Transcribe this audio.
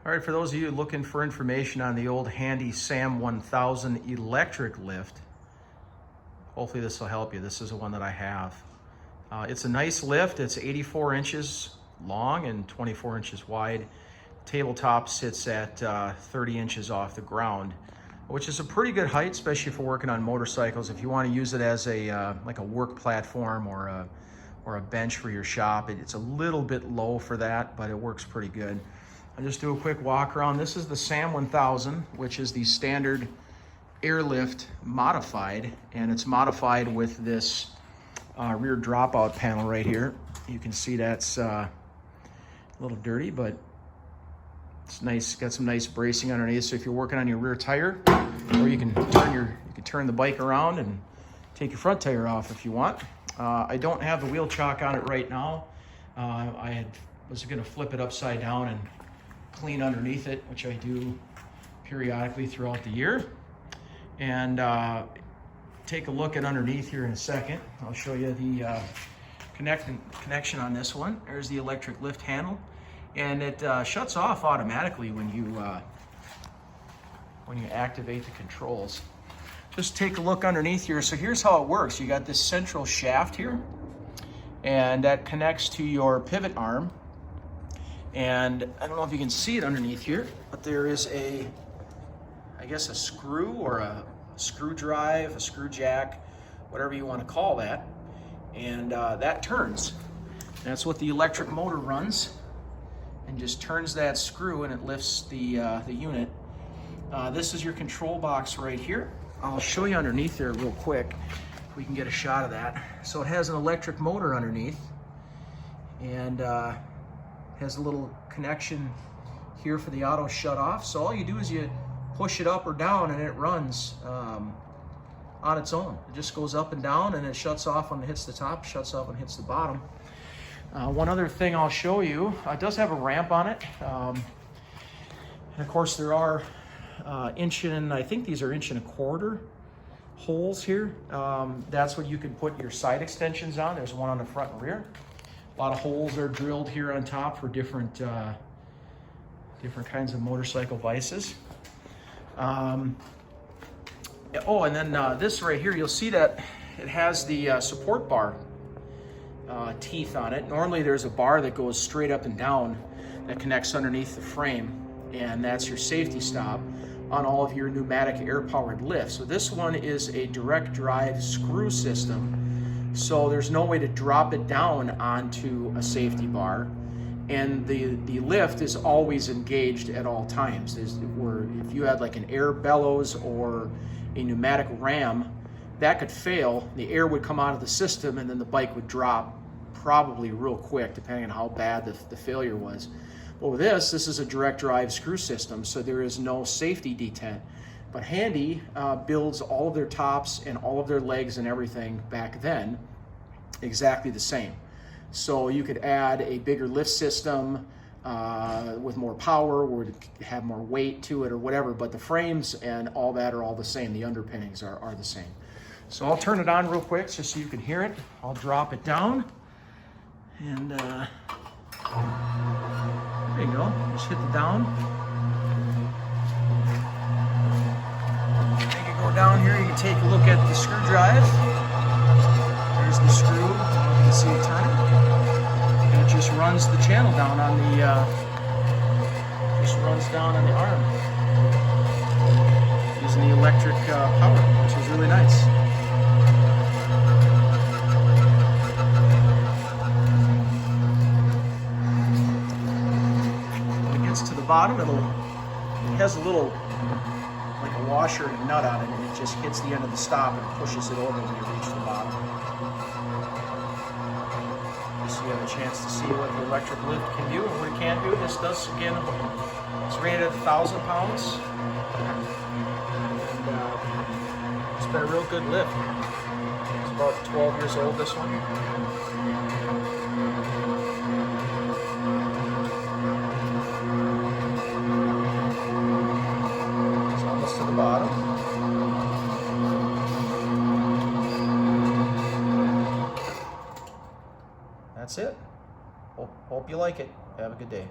All right, for those of you looking for information on the old handy Sam 1000 electric lift, hopefully this will help you. This is the one that I have. It's a nice lift. It's 84 inches long and 24 inches wide. Tabletop sits at 30 inches off the ground, which is a pretty good height, especially for working on motorcycles. If you want to use it as a like a work platform or a bench for your shop, it's a little bit low for that, but it works pretty good. I'll just do a quick walk around. This is the Sam 1000, which is the standard airlift modified, and it's modified with this rear dropout panel right here. You can see that's a little dirty, but it's nice. Got some nice bracing underneath, so if you're working on your rear tire, or you can turn the bike around and take your front tire off if you want. I don't have the wheel chock on it right now. Was going to flip it upside down and clean underneath it, which I do periodically throughout the year. And take a look at underneath here in a second. I'll show you the connection on this one. There's the electric lift handle, and it shuts off automatically when you activate the controls. Just take a look underneath here. So here's how it works. You got this central shaft here, and that connects to your pivot arm. And I don't know if you can see it underneath here, but there is I guess a screw or a screw drive, a screw jack, whatever you want to call that. And that turns. That's what the electric motor runs, and just turns that screw and it lifts the unit. This is your control box right here. I'll show you underneath there real quick if we can get a shot of that. So it has an electric motor underneath, and has a little connection here for the auto shut off. So all you do is you push it up or down and it runs on its own. It just goes up and down, and it shuts off when it hits the top, shuts off when it hits the bottom. One other thing I'll show you, it does have a ramp on it. And of course there are I think these are 1.25 inch holes here. That's what you can put your side extensions on. There's one on the front and rear. A lot of holes are drilled here on top for different kinds of motorcycle vices. Oh, and then this right here, you'll see that it has the support bar teeth on it. Normally there's a bar that goes straight up and down that connects underneath the frame, and that's your safety stop on all of your pneumatic air-powered lifts. So this one is a direct drive screw system. So there's no way to drop it down onto a safety bar, and the lift is always engaged at all times. If you had like an air bellows or a pneumatic ram, that could fail. The air would come out of the system, and then the bike would drop probably real quick, depending on how bad the failure was. But with this is a direct drive screw system, so there is no safety detent. But Handy builds all of their tops and all of their legs and everything back then exactly the same. So you could add a bigger lift system with more power, or have more weight to it or whatever, but the frames and all that are all the same. The underpinnings are the same. So I'll turn it on real quick just so you can hear it. I'll drop it down, and there you go. Just hit the down. Down here, you can take a look at the screw drive. There's the screw. You can see it turning, and it just runs the channel down on the arm using the electric power, which is really nice. When it gets to the bottom, it has a little like a washer and a nut on it, and it just hits the end of the stop and pushes it over when you reach the bottom. Just so you have a chance to see what the electric lift can do and what it can't do. This does, again, it's rated at 1,000 pounds. And it's been a real good lift. It's about 12 years old, this one. Bottom. That's it. Hope you like it. Have a good day.